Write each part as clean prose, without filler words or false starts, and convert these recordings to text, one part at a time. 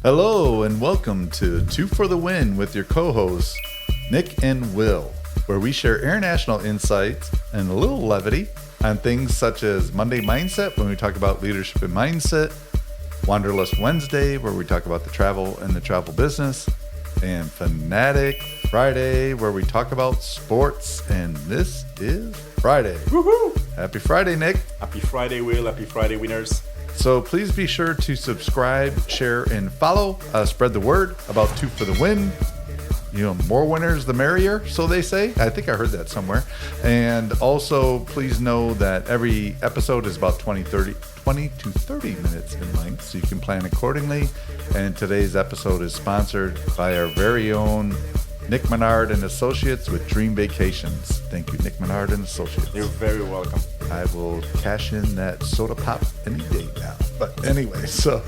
Hello and welcome to Two for the Win with your co-hosts, Nick and Will, where we share international insights and a little levity on things such as Monday Mindset, when we talk about leadership and mindset, Wanderlust Wednesday, where we talk about the travel and the travel business, and Fanatic Friday, where we talk about sports. And this is Friday. Woohoo! Happy Friday, Nick. Happy Friday, Will. Happy Friday, winners. So please be sure to subscribe, share, and follow. Spread the word about Two for the Win. You know, more winners, the merrier, so they say. I think I heard that somewhere. And also, please know that every episode is about 20 to 30 minutes in length, so you can plan accordingly. And today's episode is sponsored by our very own Nick Menard and Associates with Dream Vacations. Thank you, Nick Menard and Associates. You're very welcome. I will cash in that soda pop any day now. But anyway, so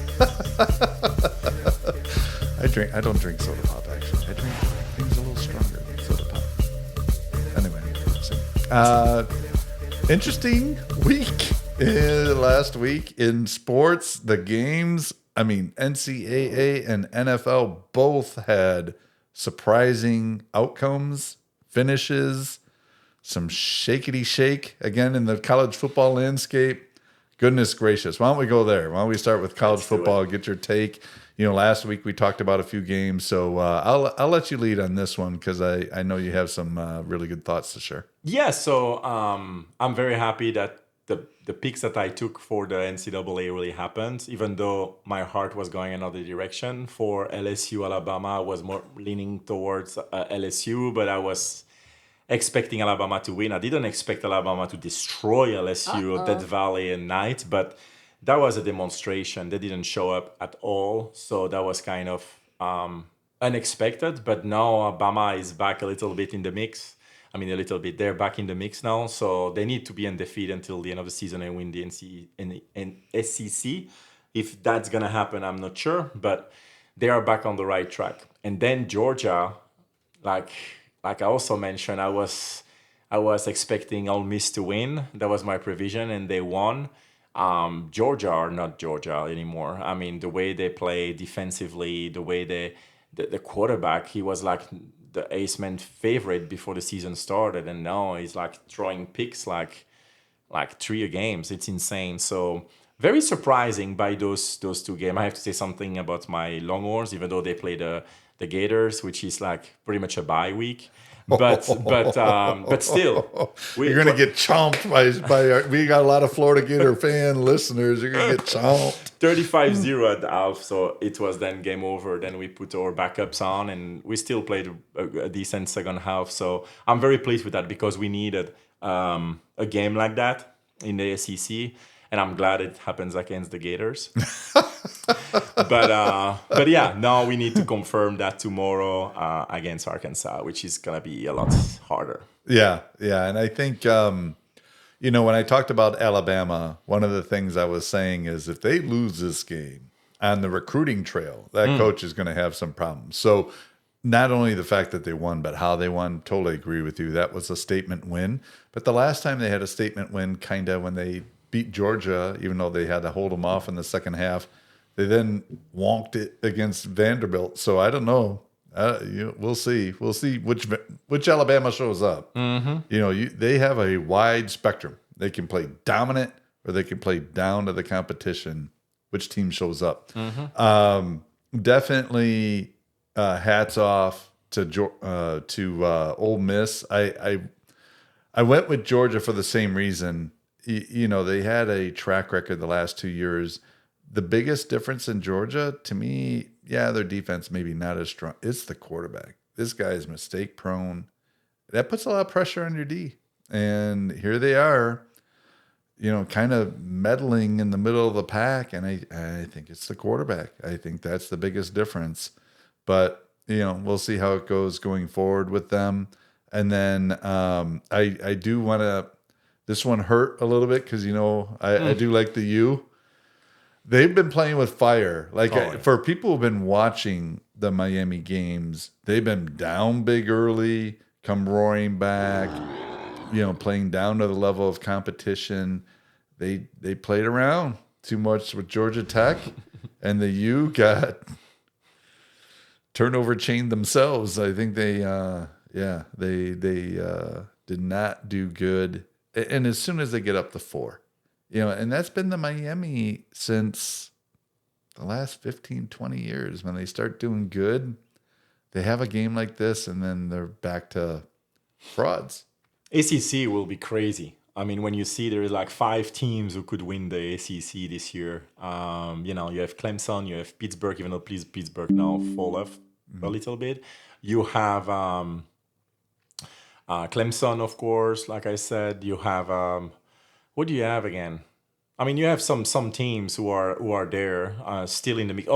I don't drink soda pop actually. I drink things a little stronger than soda pop. Anyway, interesting week last week in sports. The games, I mean, NCAA and NFL both had surprising outcomes, finishes. Some shakety shake again in the college football landscape. Goodness gracious. Why don't we go there? Why don't we start with college football, get your take. You know, last week we talked about a few games, so I'll let you lead on this one because I know you have some really good thoughts to share. Yeah, so I'm very happy that the picks that I took for the NCAA really happened, even though my heart was going another direction. For LSU, Alabama, I was more leaning towards LSU, but I was expecting Alabama to win. I didn't expect Alabama to destroy LSU at Death Valley and night, but that was a demonstration. They didn't show up at all, so that was kind of unexpected. But now Alabama is back a little bit in the mix. I mean, a little bit. They're back in the mix now, so they need to be undefeated until the end of the season and win the SEC. If that's gonna happen, I'm not sure, but they are back on the right track. And then Georgia, like I also mentioned, I was expecting Ole Miss to win. That was my prevision, and they won. Georgia are not Georgia anymore. I mean, the way they play defensively, the way the quarterback, he was like the ace man favorite before the season started, and now he's like throwing picks like 3 games. It's insane. So very surprising by those two games. I have to say something about my Longhorns, even though they play the Gators, which is like pretty much a bye week. But still, you're gonna get chomped by we got a lot of Florida Gator fan listeners. You're gonna get chomped. 35-0 at the half, so it was then game over. Then we put our backups on, and we still played a decent second half. So I'm very pleased with that because we needed a game like that in the SEC, and I'm glad it happens against the Gators. But yeah, now we need to confirm that tomorrow against Arkansas, which is gonna be a lot harder. Yeah, and I think you know, when I talked about Alabama, one of the things I was saying is if they lose this game on the recruiting trail, that coach is going to have some problems. So not only the fact that they won, but how they won, totally agree with you. That was a statement win. But the last time they had a statement win, kind of when they beat Georgia, even though they had to hold them off in the second half, they then wonked it against Vanderbilt. So I don't know. We'll see. We'll see which Alabama shows up. Mm-hmm. You know, they have a wide spectrum. They can play dominant or they can play down to the competition. Which team shows up? Mm-hmm. Definitely, hats off to Ole Miss. I went with Georgia for the same reason. You know, they had a track record the last 2 years. The biggest difference in Georgia, to me, yeah, their defense maybe not as strong. It's the quarterback. This guy is mistake prone. That puts a lot of pressure on your D. And here they are, you know, kind of meddling in the middle of the pack. And I think it's the quarterback. I think that's the biggest difference. But, you know, we'll see how it goes going forward with them. And then I do want to, this one hurt a little bit because, you know, I do like the U. They've been playing with fire. For people who've been watching the Miami games, they've been down big early, come roaring back, you know, playing down to the level of competition. They played around too much with Georgia Tech, and the U got turnover chain themselves. I think they did not do good. And as soon as they get up to 4, and that's been the Miami since the last 15, 20 years. When they start doing good, they have a game like this, and then they're back to frauds. ACC will be crazy. I mean, when you see there is like 5 teams who could win the ACC this year, you have Clemson, you have Pittsburgh, even though Pittsburgh now fall off a little bit. You have Clemson, of course, like I said. You have, what do you have again? I mean, you have some teams who are there still in the mix.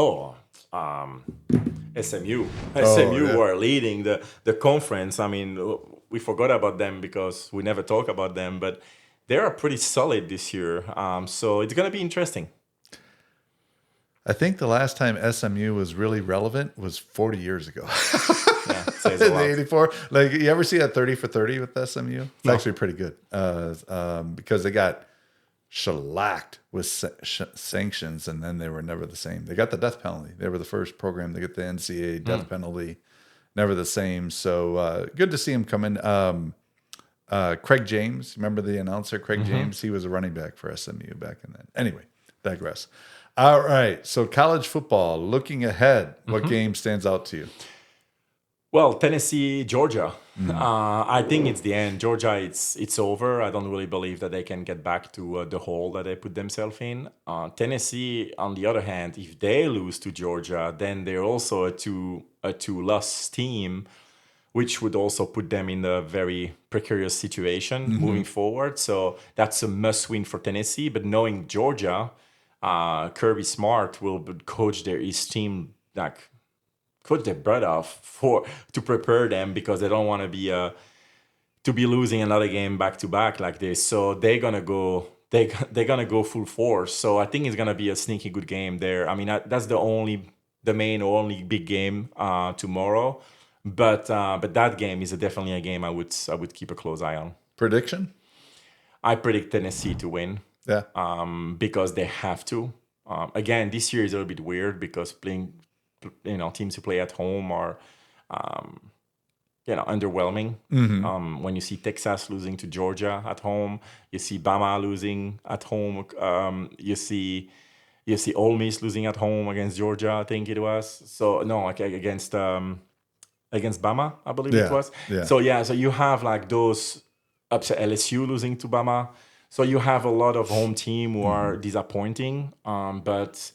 SMU who are leading the conference. I mean, we forgot about them because we never talk about them, but they are pretty solid this year. So it's going to be interesting. I think the last time SMU was really relevant was 40 years ago. Yeah, says a lot. In 84. Like, you ever see that 30 for 30 with SMU? It's actually pretty good because they got shellacked with sanctions, and then they were never the same. They got the death penalty. They were the first program to get the NCAA death penalty. Never the same. So good to see him come in. Craig James, remember the announcer, Craig James? He was a running back for SMU back in then. Anyway, digress. All right, so college football, looking ahead, what game stands out to you? Well, Tennessee, Georgia. I think it's the end. Georgia, it's over. I don't really believe that they can get back to the hole that they put themselves in. Tennessee, on the other hand, if they lose to Georgia, then they're also a two-loss team, which would also put them in a very precarious situation moving forward. So that's a must-win for Tennessee. But knowing Georgia, Kirby Smart will coach his team, like, coach their butt off to prepare them, because they don't want to be losing another game back to back like this. So they're gonna go full force. So I think it's gonna be a sneaky good game there. I mean, that's the only big game tomorrow. But that game is definitely a game I would keep a close eye on. Prediction? I predict Tennessee to win. Yeah. Because they have to. Again, this year is a little bit weird because playing, teams who play at home are, underwhelming. When you see Texas losing to Georgia at home, you see Bama losing at home. You see Ole Miss losing at home against Georgia, I think it was. So no, against Bama, I believe it was. Yeah. So you have like those upset, LSU losing to Bama. So you have a lot of home team who are disappointing, but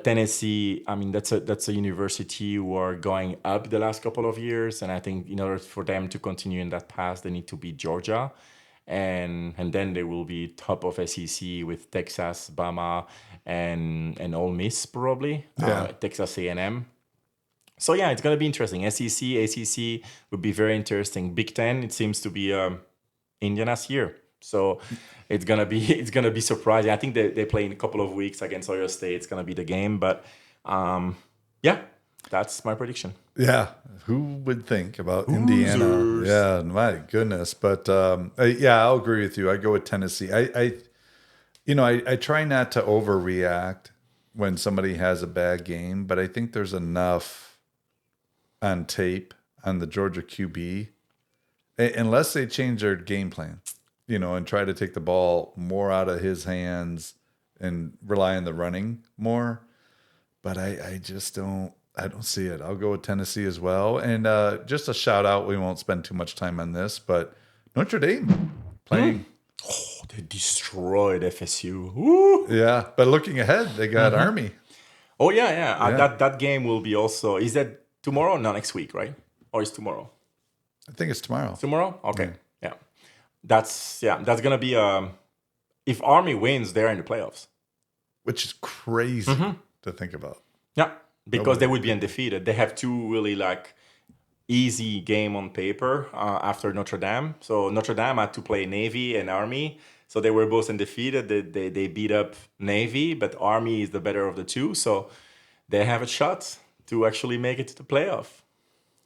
Tennessee, I mean, that's a university who are going up the last couple of years, and I think in order for them to continue in that path, they need to beat Georgia, and then they will be top of SEC with Texas, Bama, and Ole Miss probably, Texas A&M. So it's gonna be interesting. SEC, ACC would be very interesting. Big Ten, it seems to be Indiana's year. So it's gonna be surprising. I think they play in a couple of weeks against Ohio State. It's gonna be the game, but that's my prediction. Yeah, who would think about Indiana? Yeah, my goodness. But I'll agree with you. I go with Tennessee. I try not to overreact when somebody has a bad game, but I think there's enough on tape on the Georgia QB, unless they change their game plan. And try to take the ball more out of his hands and rely on the running more. But I just don't see it. I'll go with Tennessee as well. And just a shout out, we won't spend too much time on this, but Notre Dame playing. Oh, they destroyed FSU. Woo! Yeah, but looking ahead, they got Army. Oh, yeah. That game will be also, is that tomorrow? No, next week, right? Or is tomorrow? I think it's tomorrow. Tomorrow? Okay. Yeah. That's gonna be if Army wins, they're in the playoffs, which is crazy to think about. Yeah, because they would be undefeated. They have two really easy game on paper after Notre Dame. So Notre Dame had to play Navy and Army, so they were both undefeated. They beat up Navy, but Army is the better of the two, so they have a shot to actually make it to the playoff.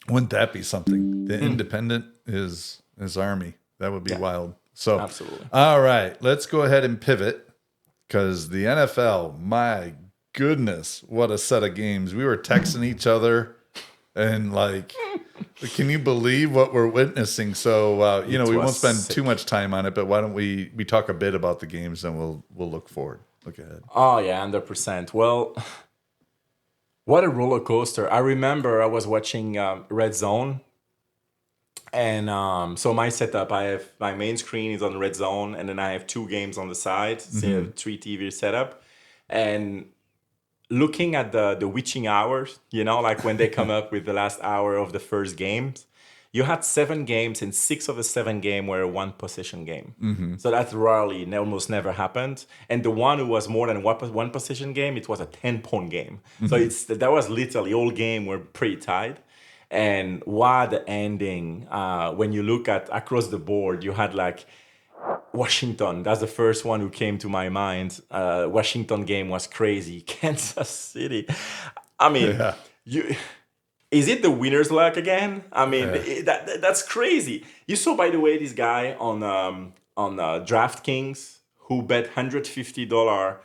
Wouldn't that be something? The independent is Army. That would be wild. So, absolutely. All right, let's go ahead and pivot, because the NFL, my goodness, what a set of games. We were texting each other And like, can you believe what we're witnessing? So, we won't spend too much time on it, but why don't we talk a bit about the games and we'll look forward, look ahead. Oh yeah, 100%. Well, what a roller coaster. I remember I was watching Red Zone. And so my setup, I have my main screen is on Red Zone, and then I have 2 games on the side, so 3 TV setup. And looking at the witching hours, like when they come up with the last hour of the first games, you had 7 games, and 6 of the 7 games were a 1 possession game. So that's rarely, almost never happened. And the one who was more than 1 possession game, it was a 10-point game. So that was literally all game were pretty tight. And what the ending, when you look at across the board, you had like Washington. That's the first one who came to my mind. Washington game was crazy. Kansas City. I mean, is it the winner's luck again? I mean, that's crazy. You saw, by the way, this guy on DraftKings who bet $150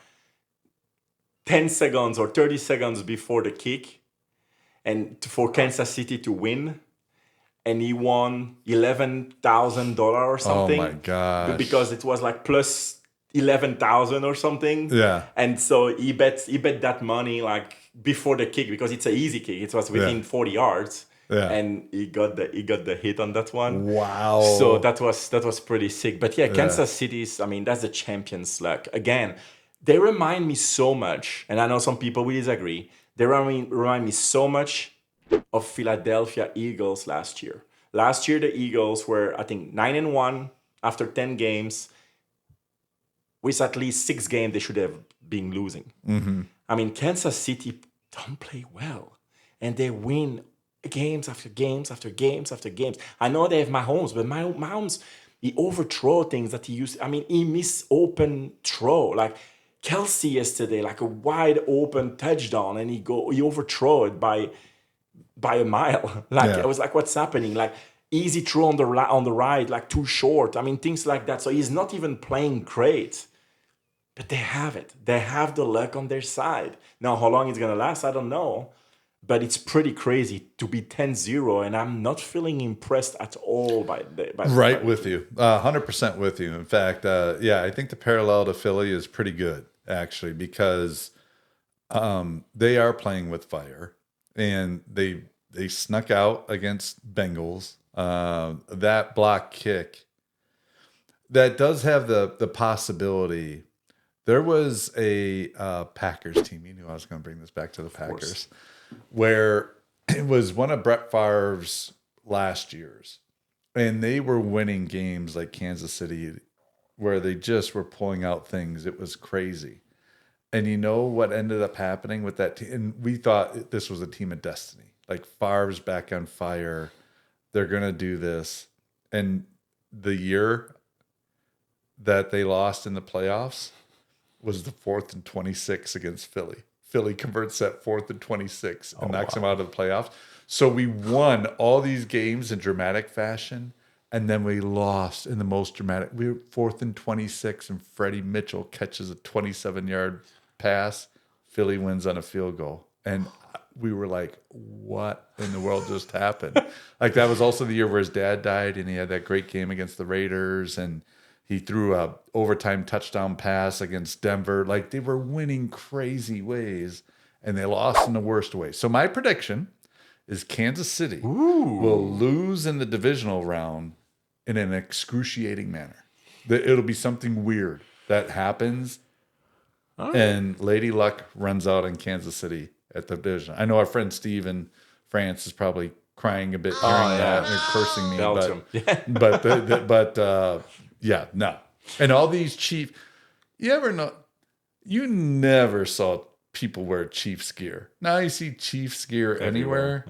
10 seconds or 30 seconds before the kick, and for Kansas City to win, and he won $11,000 or something. Oh my gosh! Because it was like plus 11,000 or something. Yeah. And so he bet that money like before the kick, because it's an easy kick. It was within 40 yards. Yeah. And he got the hit on that one. Wow. So that was pretty sick. But yeah, Kansas City's, I mean, that's the champion's luck. Again, they remind me so much, and I know some people will disagree. They remind me so much of Philadelphia Eagles last year. Last year, the Eagles were, I think, 9-1 after 10 games. With at least 6 games, they should have been losing. I mean, Kansas City don't play well, and they win games after games after games after games. I know they have Mahomes, but Mahomes, he overthrow things that he used. I mean, he missed open throw. Like Kelsey yesterday, like a wide open touchdown, and he overthrow it by a mile. I was like, what's happening? Like easy throw on the right, like too short. I mean, things like that. So he's not even playing great, but they have it. They have the luck on their side. Now, how long it's gonna last, I don't know. But it's pretty crazy to be 10-0, and I'm not feeling impressed at all by right with you, 100% with you. In fact, I think the parallel to Philly is pretty good, actually, because they are playing with fire, and they snuck out against Bengals. That block kick, that does have the possibility. There was a Packers team. You knew I was going to bring this back to the Packers, where it was one of Brett Favre's last years, and they were winning games like Kansas City, where they just were pulling out things. It was crazy. And you know what ended up happening with that team? And we thought this was a team of destiny. Like Favre's back on fire. They're going to do this. And the year that they lost in the playoffs was the 4th and 26 against Philly. Philly converts that 4th and 26 and knocks them out of the playoffs. So we won all these games in dramatic fashion, and then we lost in the most dramatic. We were 4th and 26, and Freddie Mitchell catches a 27-yard pass. Philly wins on a field goal. And we were like, what in the world just happened? Like, that was also the year where his dad died, and he had that great game against the Raiders, and he threw a overtime touchdown pass against Denver. Like, they were winning crazy ways, and they lost in the worst way. So my prediction is Kansas City will lose in the divisional round in an excruciating manner. It'll be something weird that happens, and Lady Luck runs out in Kansas City at the division. I know our friend Steve in France is probably crying a bit hearing that and cursing me. Belgium. Yeah, no. And all these you never saw people wear Chiefs gear. Now you see Chiefs gear anywhere.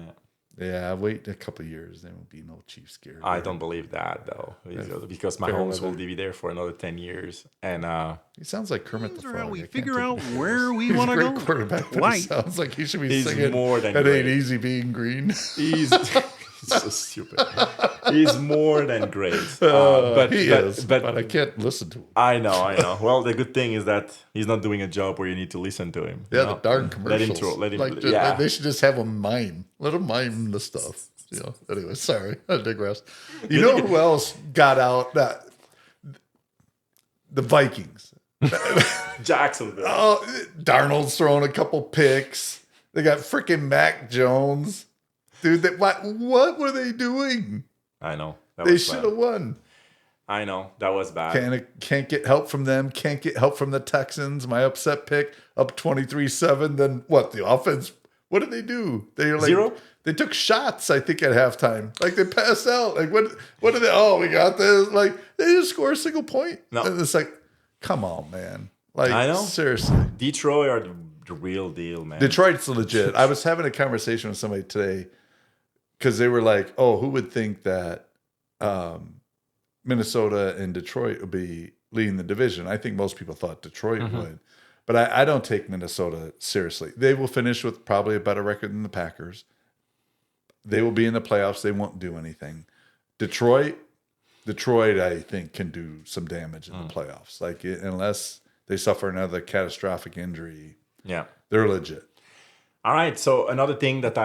Yeah, wait a couple of years, there won't be no Chiefs gear. I don't believe that, though, because Mahomes will be there for another 10 years. And he sounds like Kermit the Frog. How we figure out where we want to go. Quarterback, but he sounds like he should be singing more than "It great. Ain't Easy Being Green." He's So stupid. He's more than great. He is, but I can't listen to him. I know. Well, the good thing is that he's not doing a job where you need to listen to him. Yeah, the darn commercials. Let him. They should just have him mime. Let him mime the stuff. Anyway, sorry, I digress. You know who else got out? The Vikings. Jacksonville. Oh, Darnold's throwing a couple picks. They got freaking Mac Jones. Dude, what were they doing? I know. They should have won. I know. That was bad. Can't get help from them. Can't get help from the Texans. My upset pick up 23-7. Then what? The offense, what did they do? They were like, Zero? They took shots, I think, at halftime. Like, they passed out. Like, what did they? Oh, we got this. Like, they didn't score a single point. No. And it's like, come on, man. Like, I know. Seriously. Detroit are the real deal, man. Detroit's legit. I was having a conversation with somebody today because they were like, oh, who would think that Minnesota and Detroit would be leading the division? I think most people thought Detroit would. But I don't take Minnesota seriously. They will finish with probably a better record than the Packers. They will be in the playoffs. They won't do anything. Detroit, I think, can do some damage in the playoffs. Like, unless they suffer another catastrophic injury, they're legit. All right. So another thing that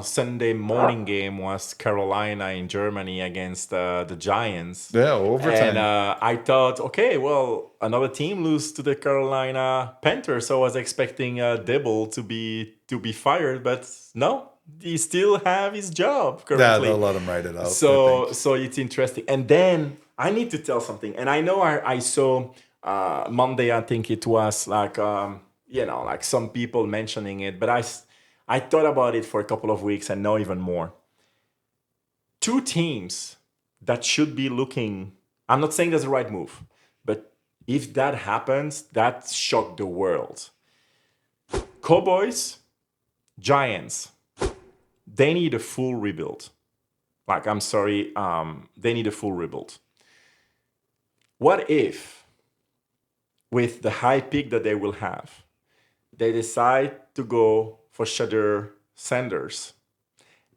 Sunday morning game was Carolina in Germany against the Giants. Yeah, overtime. And I thought, okay, well, another team lose to the Carolina Panthers. So I was expecting Dibble to be fired, but no. He still have his job currently. Yeah, they'll let him write it out. So it's interesting. And then I need to tell something. And I know I saw Monday, I think it was like, like some people mentioning it. But I thought about it for a couple of weeks and know even more. Two teams that should be looking, I'm not saying that's the right move, but if that happens, that shocked the world. Cowboys, Giants. They need a full rebuild. Like, I'm sorry, they need a full rebuild. What if, with the high pick that they will have, they decide to go for Deion Sanders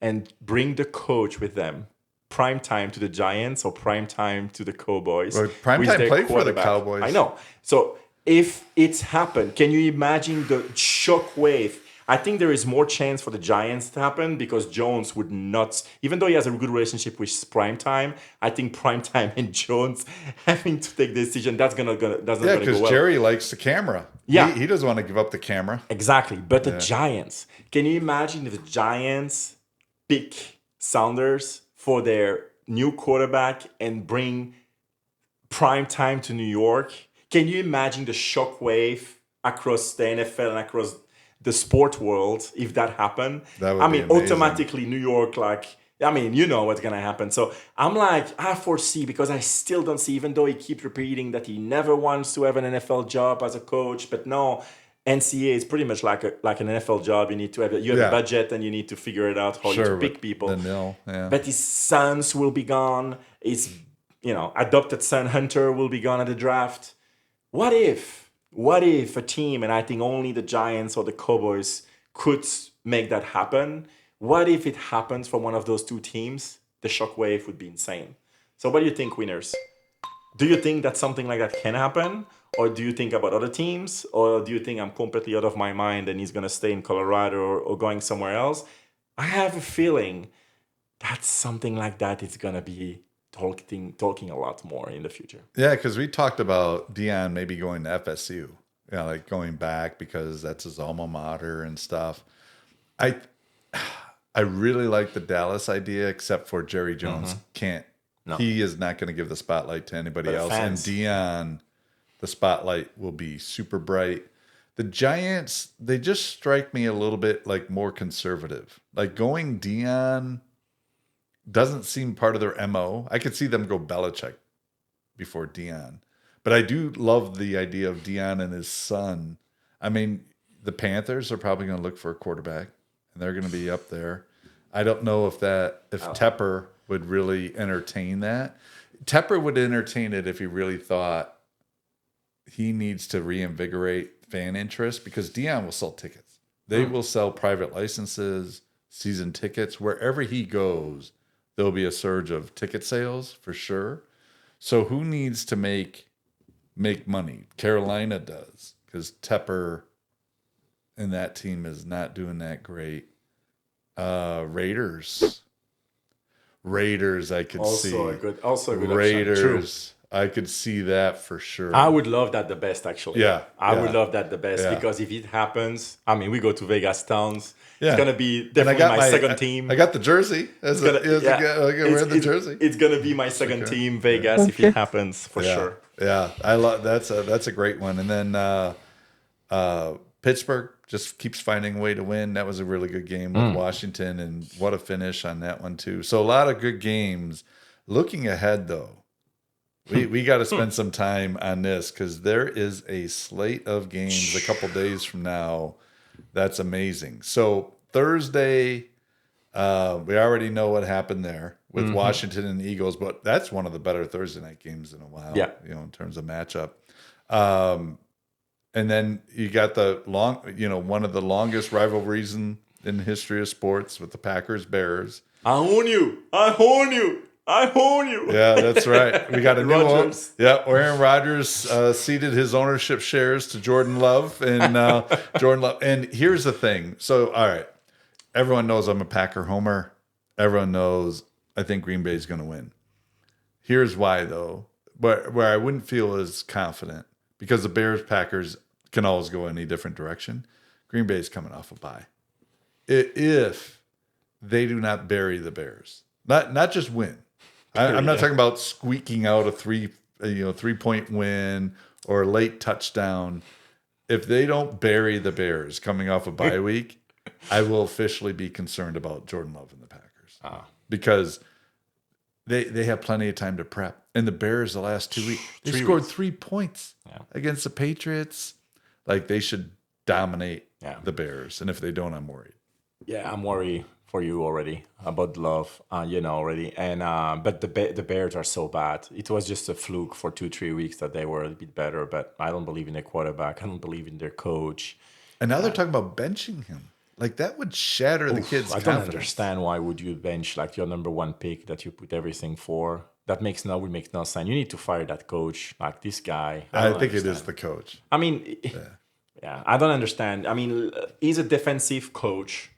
and bring the coach with them, prime time to the Giants or prime time to the Cowboys? Well, prime time played for the Cowboys. I know. So if it's happened, can you imagine the shockwave? I think there is more chance for the Giants to happen because Jones would not, even though he has a good relationship with Primetime, I think Primetime and Jones having to take the decision, that's gonna go well. Because Jerry likes the camera. Yeah. He doesn't want to give up the camera. Exactly. But the Giants, can you imagine if the Giants pick Sanders for their new quarterback and bring Primetime to New York? Can you imagine the shockwave across the NFL and across the sport world if that happened? That would be amazing. Automatically New York, you know what's gonna happen. So I'm like, I foresee, because I still don't see, even though he keeps repeating that he never wants to have an NFL job as a coach, but no, NCAA is pretty much like an NFL job. You need to have a budget and you need to figure it out how you pick people. But his sons will be gone. His adopted son Hunter will be gone at the draft. What if a team, and I think only the Giants or the Cowboys could make that happen, what if it happens for one of those two teams? The shockwave would be insane. So what do you think, winners? Do you think that something like that can happen? Or do you think about other teams? Or do you think I'm completely out of my mind and he's going to stay in Colorado or going somewhere else? I have a feeling that something like that is going to be talking a lot more in the future. Yeah, because we talked about Deion maybe going to FSU, like going back because that's his alma mater and stuff. I really like the Dallas idea, except for Jerry Jones can't. No. He is not going to give the spotlight to anybody else. Fans. And Deion, the spotlight will be super bright. The Giants, they just strike me a little bit like more conservative. Like going Deion doesn't seem part of their MO. I could see them go Belichick before Deion. But I do love the idea of Deion and his son. I mean, the Panthers are probably going to look for a quarterback, and they're going to be up there. I don't know if Tepper would really entertain that. Tepper would entertain it if he really thought he needs to reinvigorate fan interest, because Deion will sell tickets. They will sell private licenses, season tickets. Wherever he goes, there'll be a surge of ticket sales for sure. So who needs to make money? Carolina does, because Tepper and that team is not doing that great. Raiders, I could see. Also a good Raiders, I could see that for sure. I would love that the best, actually. Yeah, I would love that the best because if it happens, I mean, we go to Vegas Towns. Yeah. It's gonna be definitely my second team. I got the jersey. Wear the jersey. It's gonna be my second team, Vegas, if it happens for sure. Yeah, I love that's a great one. And then Pittsburgh just keeps finding a way to win. That was a really good game with Washington, and what a finish on that one too. So a lot of good games. Looking ahead though, we got to spend some time on this because there is a slate of games a couple days from now. That's amazing. So Thursday, we already know what happened there with Washington and the Eagles, but that's one of the better Thursday night games in a while. Yeah, in terms of matchup. And then you got one of the longest rivalries in the history of sports with the Packers Bears. I own you. Yeah, that's right. We got a new one. Yeah, Aaron Rodgers ceded his ownership shares to Jordan Love, and Jordan Love. And here's the thing. So, all right, everyone knows I'm a Packer homer. Everyone knows I think Green Bay is going to win. Here's why, though, where I wouldn't feel as confident because the Bears Packers can always go any different direction. Green Bay is coming off a bye. If they do not bury the Bears, not just win. I'm not talking about squeaking out a 3-point win or a late touchdown. If they don't bury the Bears coming off a bye week, I will officially be concerned about Jordan Love and the Packers because they have plenty of time to prep. And the Bears the last 2 weeks, they scored 3 points against the Patriots. Like they should dominate the Bears. And if they don't, I'm worried. Yeah, I'm worried for you already about Love, already. And but the Bears are so bad. It was just a fluke for 2-3 weeks that they were a bit better. But I don't believe in their quarterback. I don't believe in their coach. And now they're talking about benching him. Like that would shatter the kid's confidence. I don't understand why would you bench like your number one pick that you put everything for. That makes no sense. You need to fire that coach, like this guy. I think it is the coach. I mean, I don't understand. I mean, he's a defensive coach.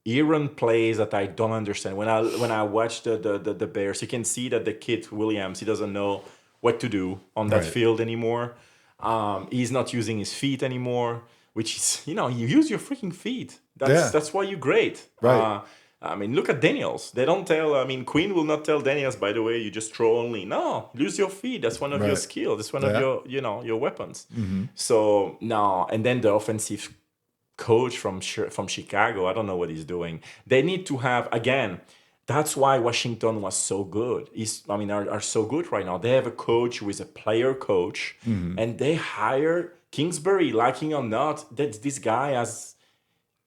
He run plays that I don't understand. When I watch the Bears, you can see that the kid Williams, he doesn't know what to do on that field anymore. He's not using his feet anymore, which is you use your freaking feet. That's why you're great. Right. I mean, look at Daniels. They don't tell. I mean, Quinn will not tell Daniels. By the way, you just throw only. No, use your feet. That's one of your skills. That's one of your weapons. Mm-hmm. So no, and then the offensive coach from Chicago. I don't know what he's doing. They need to have again. That's why Washington was so good. Are so good right now. They have a coach who is a player coach, and they hire Kingsbury, liking or not. That this guy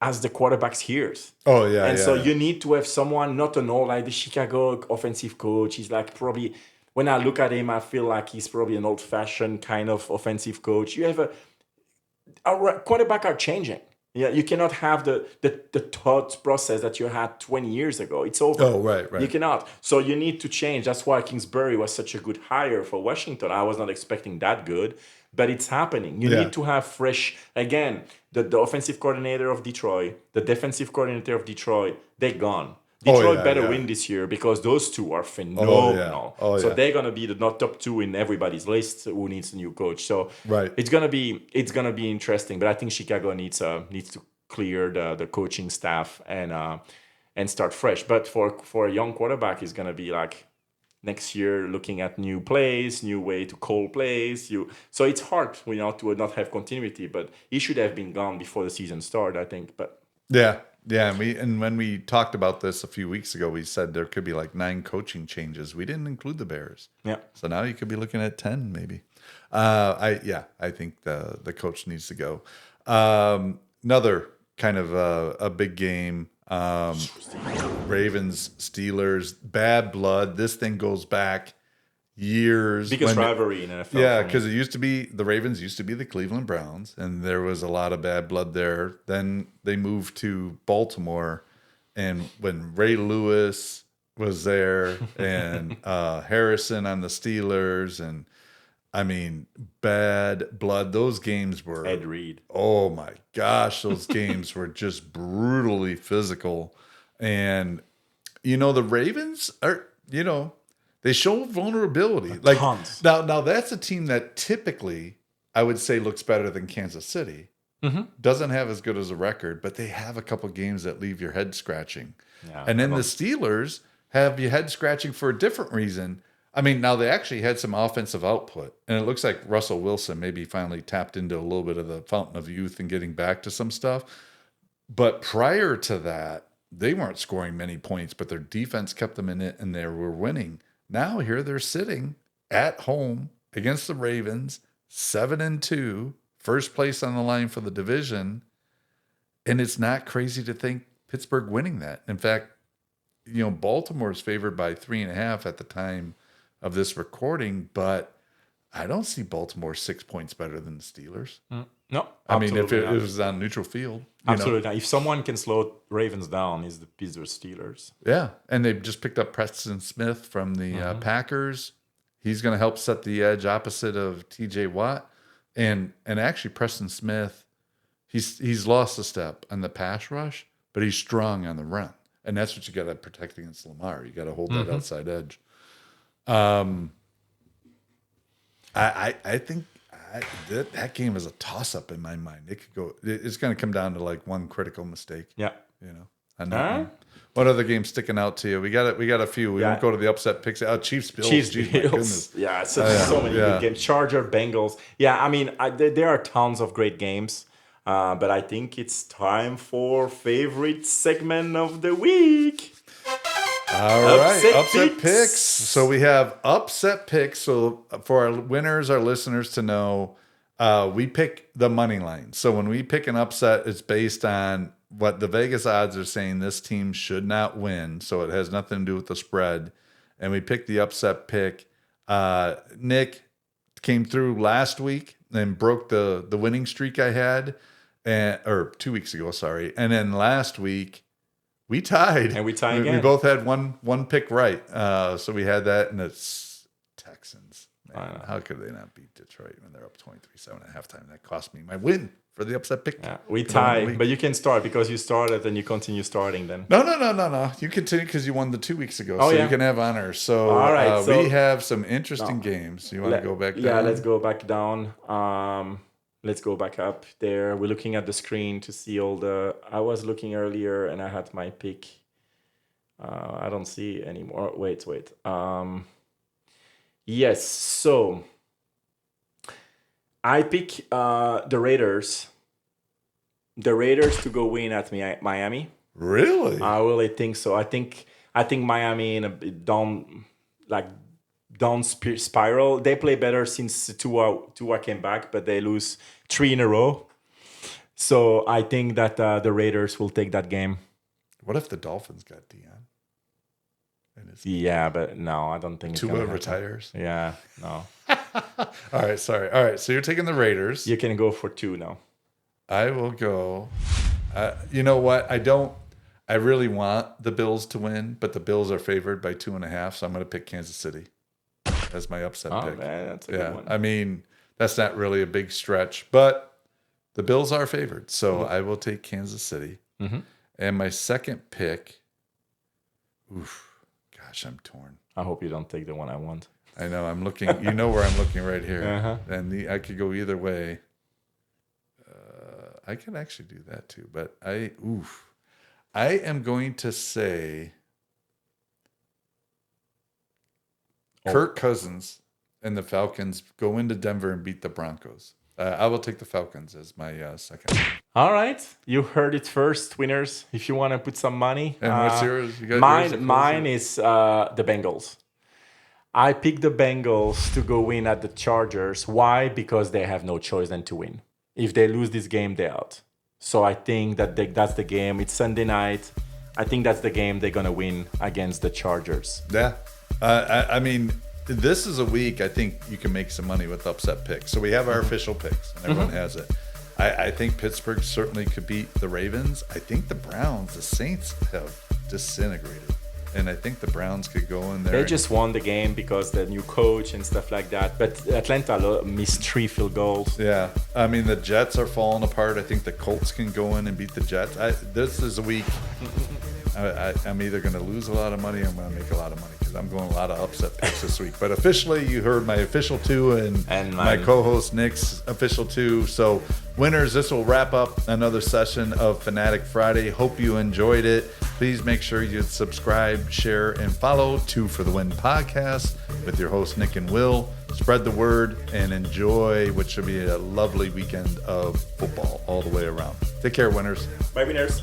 as the quarterback's ears. Oh, yeah. And so you need to have someone, not to know, like the Chicago offensive coach. He's like probably, when I look at him, I feel like he's probably an old-fashioned kind of offensive coach. You have our quarterback are changing. Yeah, you cannot have the thought process that you had 20 years ago. It's over. Oh, right. You cannot. So you need to change. That's why Kingsbury was such a good hire for Washington. I was not expecting that good, but it's happening. You need to have fresh, again, the offensive coordinator of Detroit, the defensive coordinator of Detroit, they're gone. Detroit better win this year because those two are phenomenal. So they're gonna be the top two in everybody's list who needs a new coach. So it's gonna be interesting. But I think Chicago needs to clear the coaching staff and start fresh. But for a young quarterback, it's gonna be like next year looking at new plays, new way to call plays. So it's hard, to not have continuity. But he should have been gone before the season started, I think. But yeah, and when we talked about this a few weeks ago, we said there could be like 9 coaching changes. We didn't include the Bears. Yeah. So now you could be looking at 10 maybe. I think the coach needs to go. Another kind of a big game. Ravens, Steelers, bad blood. This thing goes back years. Biggest rivalry in NFL. Yeah, because the Ravens used to be the Cleveland Browns, and there was a lot of bad blood there. Then they moved to Baltimore and when Ray Lewis was there and Harrison on the Steelers, and I mean, Bad Blood, those games were... Ed Reed. Oh my gosh, those games were just brutally physical. And, the Ravens are, they show vulnerability. Like Tons. Now that's a team that typically, I would say, looks better than Kansas City. Mm-hmm. Doesn't have as good as a record, but they have a couple games that leave your head scratching. Yeah, and then the Steelers have your head scratching for a different reason. I mean, now they actually had some offensive output, and it looks like Russell Wilson maybe finally tapped into a little bit of the fountain of youth and getting back to some stuff. But prior to that, they weren't scoring many points, but their defense kept them in it, and they were winning. Now here they're sitting at home against the Ravens, 7-2, first place on the line for the division, and it's not crazy to think Pittsburgh winning that. In fact, Baltimore is favored by 3.5 at the time of this recording, but I don't see Baltimore 6 points better than the Steelers. No, I mean, if it was on neutral field. Absolutely not. If someone can slow Ravens down, it's the Pittsburgh Steelers. Yeah, and they've just picked up Preston Smith from the Packers. He's going to help set the edge opposite of T.J. Watt. And actually, Preston Smith, he's lost a step on the pass rush, but he's strong on the run. And that's what you got to protect against Lamar. You got to hold that outside edge. I think that game is a toss-up in my mind. It could go. It's going to come down to like one critical mistake. Yeah. And what other games sticking out to you? We got a few. We won't go to the upset picks. Chiefs Bills. Chiefs Jeez, my goodness. Bills. Yeah, so many good games. Charger Bengals. Yeah, I mean, there are tons of great games. But I think it's time for favorite segment of the week. All right, upset picks. So we have upset picks. So for our winners, our listeners to know, we pick the money line. So when we pick an upset, it's based on what the Vegas odds are saying this team should not win. So it has nothing to do with the spread. And we picked the upset pick. Nick came through last week and broke the winning streak I had. Or 2 weeks ago, sorry. And then last week, we tied. And we tied again. We both had one pick right. So we had that, and it's Texans. Man, how could they not beat Detroit when they're up 23-7 at halftime? That cost me my win for the upset pick. Yeah, we tied, but you can start because you started and you continue starting then. No. You continue because you won the 2 weeks ago. You can have honors. So, all right, we have some interesting games. You want to go back down? Yeah, let's go back down. Let's go back up there. We're looking at the screen to see all the... I was looking earlier and I had my pick. I don't see anymore. Wait. Yes, so I pick the Raiders. The Raiders to go win at Miami. Really? I really think so. I think Miami in a down spiral. They play better since Tua came back, but they lose 3 in a row. So I think that the Raiders will take that game. What if the Dolphins got Deion? Yeah, but no, I don't think Tua retires. Yeah, no. All right, sorry. All right, so you're taking the Raiders. You can go for 2 now. I will go. You know what? I really want the Bills to win, but the Bills are favored by 2.5, so I'm going to pick Kansas City as my upset pick. Man, that's a good one. I mean, that's not really a big stretch, but the Bills are favored, so I will take Kansas City. Mm-hmm. And my second pick, gosh, I'm torn. I hope you don't take the one I want. I know, I'm looking. You know where I'm looking right here. Uh-huh. And I could go either way. I can actually do that too, but I am going to say Kirk Cousins and the Falcons go into Denver and beat the Broncos. I will take the Falcons as my second. All right. You heard it first, winners. If you want to put some money. And what's yours? You got mine is the Bengals. I picked the Bengals to go win at the Chargers. Why? Because they have no choice than to win. If they lose this game, they're out. So I think that's the game. It's Sunday night. I think that's the game they're going to win against the Chargers. Yeah. I mean, this is a week I think you can make some money with upset picks. So we have our official picks, and everyone has it. I think Pittsburgh certainly could beat the Ravens. I think the Browns, the Saints have disintegrated. And I think the Browns could go in there. They just won the game because the new coach and stuff like that. But Atlanta missed 3 field goals. Yeah. I mean, the Jets are falling apart. I think the Colts can go in and beat the Jets. This is a week. I'm either going to lose a lot of money or I'm going to make a lot of money because I'm going a lot of upset picks this week. But officially, you heard my official 2 and my co-host Nick's official 2. So, winners, this will wrap up another session of Fanatic Friday. Hope you enjoyed it. Please make sure you subscribe, share, and follow Two for the Win podcast with your hosts Nick and Will. Spread the word and enjoy what should be a lovely weekend of football all the way around. Take care, winners. Bye, winners.